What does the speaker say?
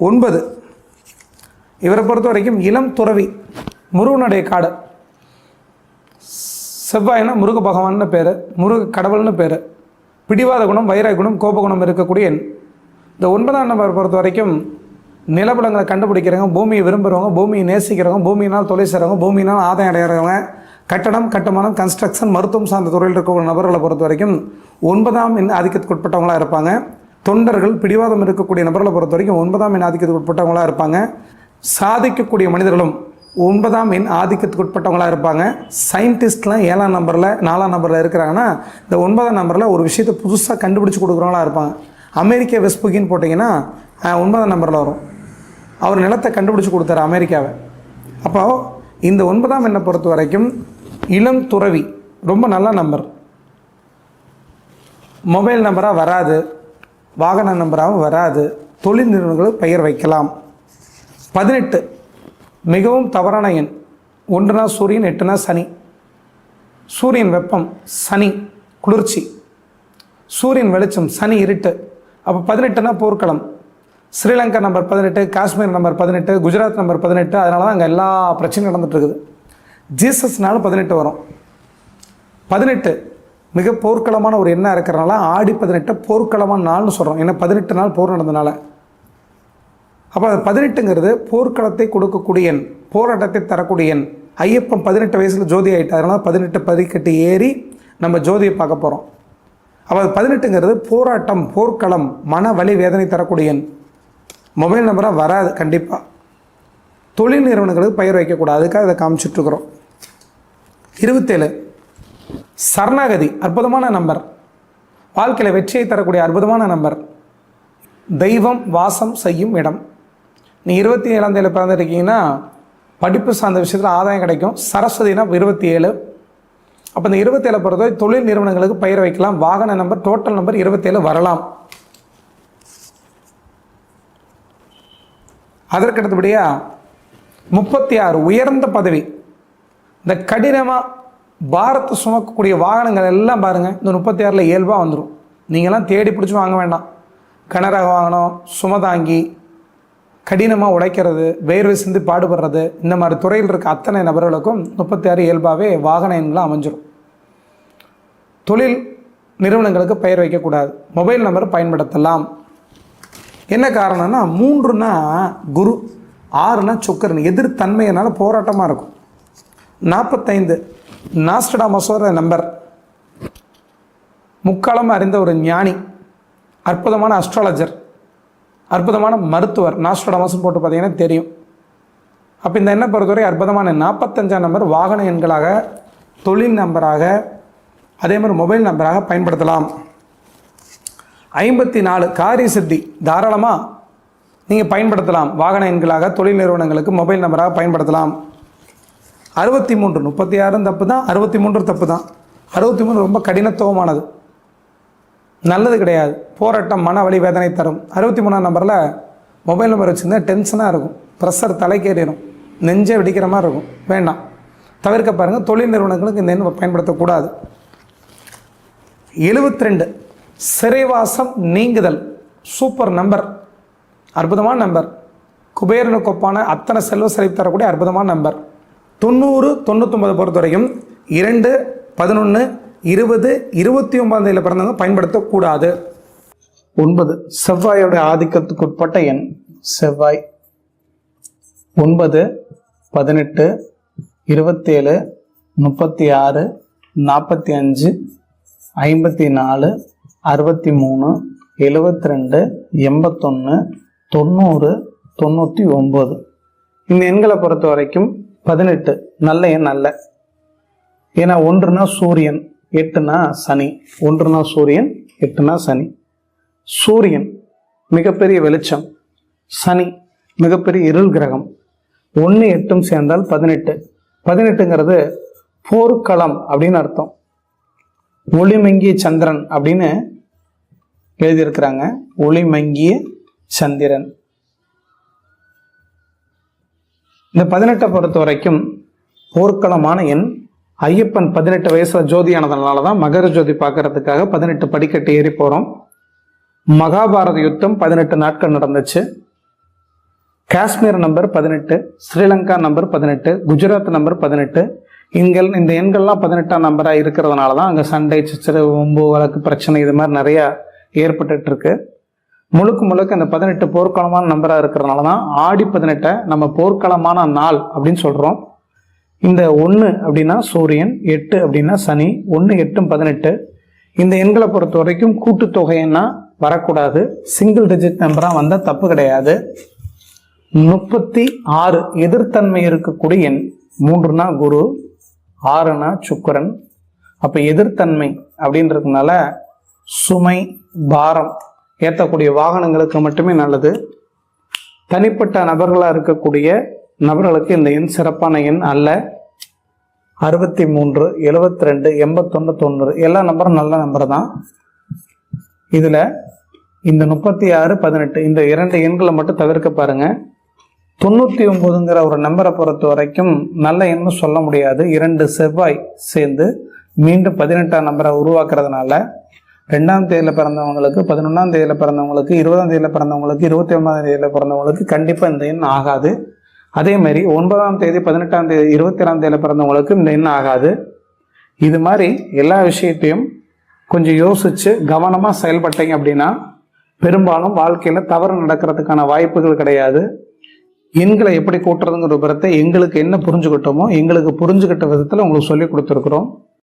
9 இவரை பொறுத்த வரைக்கும் இளம் துறவி, முருகனுடைய காடு. செவ்வாய்னா முருக பகவான்னு பேர், முருக கடவுள்னு பேர். பிடிவாத குணம், வைராக குணம், கோபகுணம் இருக்கக்கூடிய எண். இந்த 9ஆம் நம்பர் பொறுத்த வரைக்கும் நிலப்பலங்களை கண்டுபிடிக்கிறவங்க, பூமியை விரும்புகிறவங்க, பூமியை நேசிக்கிறவங்க, பூமியினால் தொலை செய்கிறவங்க, பூமியினால் ஆதாயம் அடைகிறவங்க, கட்டடம், கட்டுமானம், கன்ஸ்ட்ரக்ஷன், மருத்துவம் சார்ந்த துறையில் இருக்கிற நபர்களை பொறுத்த வரைக்கும் 9ஆம் எண் ஆதிக்கத்துக்கு உட்பட்டவங்களாக இருப்பாங்க. தொண்டர்கள், பிடிவாதம் இருக்கக்கூடிய நபர்களை பொறுத்த வரைக்கும் 9ஆம் எண் ஆதிக்கத்துக்கு உட்பட்டவங்களாக இருப்பாங்க. சாதிக்கக்கூடிய மனிதர்களும் 9ஆம் எண் ஆதிக்கத்துக்கு உட்பட்டவங்களாக இருப்பாங்க. சயின்டிஸ்ட்லாம் 7ஆம் நம்பரில் 4ஆம் நம்பரில் இருக்கிறாங்கன்னா இந்த 9ஆம் நம்பரில் ஒரு விஷயத்தை புதுசாக கண்டுபிடிச்சி கொடுக்குறவங்களா இருப்பாங்க. அமெரிக்கா வெஸ்புகின்னு போட்டிங்கன்னா 9ஆம் நம்பரில் வரும். அவர் நிலத்தை கண்டுபிடிச்சி கொடுத்தாரு அமெரிக்காவை. அப்போ இந்த 9ஆம் எண்ணை பொறுத்த வரைக்கும் இளம் துறவி ரொம்ப நல்ல நம்பர். மொபைல் நம்பராக வராது, வாகன நம்பராகவும் வராது, தொழில் நிறுவனங்களுக்கு பெயர் வைக்கலாம். 18 மிகவும் தவறான எண். 1னா சூரியன், 8னா சனி. சூரியன் வெப்பம், சனி குளிர்ச்சி. சூரியன் வெளிச்சம், சனி இருட்டு. அப்போ 18னா போர்க்களம். Sri Lanka number 18, Kashmir number 18, Gujarat number 18. அதனால தான் அங்கே எல்லா பிரச்சனையும் நடந்துட்டு இருக்குது. ஜீசஸ்னால 18 வரும். 18 மிக போர்க்களமான ஒரு எண்ணாக இருக்கிறனால ஆடி 18 போர்க்களமான நாள்னு சொல்கிறோம். ஏன்னா 18 நாள் போர் நடந்தனால. அப்போ 18ங்கிறது போர்க்களத்தை கொடுக்கக்கூடிய எண், போராட்டத்தை தரக்கூடிய எண். ஐயப்பன் 18 வயசில் ஜோதி ஆகிட்டு, அதனால 18 பதிக்கட்டு ஏறி நம்ம ஜோதியை பார்க்க போகிறோம். அப்போ 18ங்கிறது போராட்டம், போர்க்களம், மன வலி வேதனை தரக்கூடிய எண். மொபைல் நம்பராக வராது கண்டிப்பாக. தொழில் நிறுவனங்களுக்கு பெயர் வைக்கக்கூடாது, அதுக்காக இதை காமிச்சிட்ருக்குறோம். 27 சரணாகதி, அற்புதமான நம்பர். வாழ்க்கையில் வெற்றியை தரக்கூடிய அற்புதமான நம்பர். தெய்வம் வாசம் செய்யும் இடம். நீ 27ஆம் தேதியில் பிறந்திருக்கீங்கன்னா படிப்பு சார்ந்த விஷயத்தில் ஆதாயம் கிடைக்கும். சரஸ்வதினா 27. அப்போ இந்த 27 பொறுத்தவரை தொழில் நிறுவனங்களுக்கு பெயர் வைக்கலாம். வாகன நம்பர், டோட்டல் நம்பர் 27 வரலாம். அதற்கடுத்தபடியாக 36 உயர்ந்த பதவி. இந்த கடினமாக பாரத்தை சுமக்கக்கூடிய வாகனங்கள் எல்லாம் பாருங்கள், இந்த 36ல் இயல்பாக வந்துடும். நீங்கள்லாம் தேடி பிடிச்சி வாங்க வேண்டாம். கனரக வாகனம், சுமதாங்கி, கடினமாக உழைக்கிறது, வேர்வை சிந்து பாடுபடுறது, இந்த மாதிரி துறையில் இருக்க அத்தனை நபர்களுக்கும் 36 இயல்பாகவே வாகன எண்களாக அமைஞ்சிடும். தொழில் நிறுவனங்களுக்கு பெயர் வைக்கக்கூடாது. மொபைல் நம்பர் பயன்படுத்தலாம். என்ன காரணம்னா 3னா குரு, 6னா சுக்கரன், எதிர்த்தன்மையினால போராட்டமாக இருக்கும். 45 நாஸ்டடாமஸோட நம்பர். முக்காலம் அறிந்த ஒரு ஞானி, அற்புதமான அஸ்ட்ராலஜர், அற்புதமான மருத்துவர். நாஸ்டடாமஸ்ன்னு போட்டு பார்த்தீங்கன்னா தெரியும். அப்போ இந்த எண்ணை பொறுத்தவரை அற்புதமான 45ஆம் நம்பர் வாகன எண்களாக, தொழில் நம்பராக, அதே மாதிரி மொபைல் நம்பராக பயன்படுத்தலாம். 54 காரிய சித்தி, தாராளமாக நீங்கள் பயன்படுத்தலாம். வாகன எண்களாக, தொழில் நிறுவனங்களுக்கு மொபைல் நம்பராக பயன்படுத்தலாம். 63 36 தப்பு தான், 63 தப்பு தான். 63 ரொம்ப கடினத்துவமானது, நல்லது கிடையாது. போராட்டம், மன வலி வேதனை தரும். 63ஆம் நம்பரில் மொபைல் நம்பர் வச்சுருந்தா டென்ஷனாக இருக்கும், ப்ரெஷர் தலைக்கேறிடும், நெஞ்சே வெடிக்கிற மாதிரி இருக்கும். வேண்டாம், தவிர்க்க பாருங்கள். தொழில் நிறுவனங்களுக்கு இந்த எண் பயன்படுத்தக்கூடாது. 72 சிறைவாசம் நீங்குதல், சூப்பர் நம்பர், அற்புதமான நம்பர். குபேரனுக்கு ஒப்பான அத்தனை செல்வ செழிப்பு தரக்கூடிய அற்புதமான நம்பர். 90 99 பொறுத்த வரைக்கும் 2 11 20 29ஆம் தேதியில் பிறந்தவங்க பயன்படுத்தக்கூடாது. 9 செவ்வாயோட ஆதிக்கத்துக்கு உட்பட்ட எண். செவ்வாய் 9 18 27 36 45 54 63 72 81 90 99. இந்த எண்களை பொறுத்த வரைக்கும் 18 நல்ல எண் அல்ல. ஏன்னா 1னா சூரியன், 8னா சனி. 1னா சூரியன், 8னா சனி. சூரியன் மிகப்பெரிய வெளிச்சம், சனி மிகப்பெரிய இருள் கிரகம். 1 8 சேர்ந்தால் 18. 18ங்கிறது போர்க்களம் அப்படின்னு அர்த்தம். ஒளிமங்கிய சந்திரன் அப்படின்னு எழுதியிருக்கிறாங்க. ஒளிமங்கிய சந்திரன். இந்த 18 பொறுத்த வரைக்கும் போர்க்களமான எண். ஐயப்பன் 18 வயசுல ஜோதியானதுனால தான் மகர ஜோதி பார்க்கறதுக்காக 18 படிக்கட்டு ஏறி போகிறோம். மகாபாரத யுத்தம் 18 நாட்கள் நடந்துச்சு. Kashmir number 18, Sri Lanka number 18, Gujarat number 18. இந்த எண்கள்லாம் 18ஆம் நம்பராக இருக்கிறதுனால தான் அங்கே சண்டை சச்சரவு வம்பு வழக்கு பிரச்சனை இது மாதிரி நிறையா ஏற்பட்டுருக்கு. முழுக்க இந்த 18 போர்க்களமான நம்பராக இருக்கிறதுனால தான் ஆடி 18 நம்ம போர்க்களமான நாள் அப்படின்னு சொல்கிறோம். இந்த 1 அப்படின்னா சூரியன், 8 அப்படின்னா சனி, 1, 8, 18. இந்த எண்களை பொறுத்த வரைக்கும் கூட்டுத்தொகைன்னா வரக்கூடாது. சிங்கிள் டிஜிட் நம்பராக வந்தால் தப்பு கிடையாது. 36 எதிர்த்தன்மை இருக்கக்கூடிய எண். 3னா குரு, 6னா சுக்கிரன். அப்போ எதிர்த்தன்மை அப்படின்றதுனால சுமை பாரம் ஏற்றக்கூடிய வாகனங்களுக்கு மட்டுமே நல்லது. தனிப்பட்ட நபர்களாக இருக்கக்கூடிய நபர்களுக்கு இந்த எண் சிறப்பான எண் அல்ல. 63, 72, 81, 90 எல்லா நம்பரும் நல்ல நம்பர் தான். இதில் இந்த 36, 18 இந்த 2 எண்களை மட்டும் தவிர்க்க பாருங்க. 99ங்கிற ஒரு நம்பரை பொறுத்த வரைக்கும் நல்ல எண்ணு சொல்ல முடியாது. 2 செவ்வாய் சேர்ந்து மீண்டும் 18ஆம் நம்பரை உருவாக்குறதுனால 2ஆம் தேதியில் பிறந்தவங்களுக்கு, 11ஆம் தேதியில் பிறந்தவங்களுக்கு, 20ஆம் தேதியில் பிறந்தவங்களுக்கு, 21ஆம் தேதியில் பிறந்தவங்களுக்கு கண்டிப்பாக இந்த எண் ஆகாது. அதே மாதிரி 9ஆம் தேதி, 18ஆம் தேதி, 21ஆம் தேதியில் பிறந்தவங்களுக்கு இந்த எண் ஆகாது. இது மாதிரி எல்லா விஷயத்தையும் கொஞ்சம் யோசித்து கவனமாக செயல்பட்டீங்க அப்படின்னா பெரும்பாலும் வாழ்க்கையில் தவறு நடக்கிறதுக்கான வாய்ப்புகள் கிடையாது. எண்களை எப்படி கூட்டுறதுங்கிற விவரத்தை எங்களுக்கு என்ன புரிஞ்சுக்கிட்டோமோ எங்களுக்கு புரிஞ்சுக்கிட்ட விதத்தில் உங்களுக்கு சொல்லி கொடுத்துருக்குறோம்.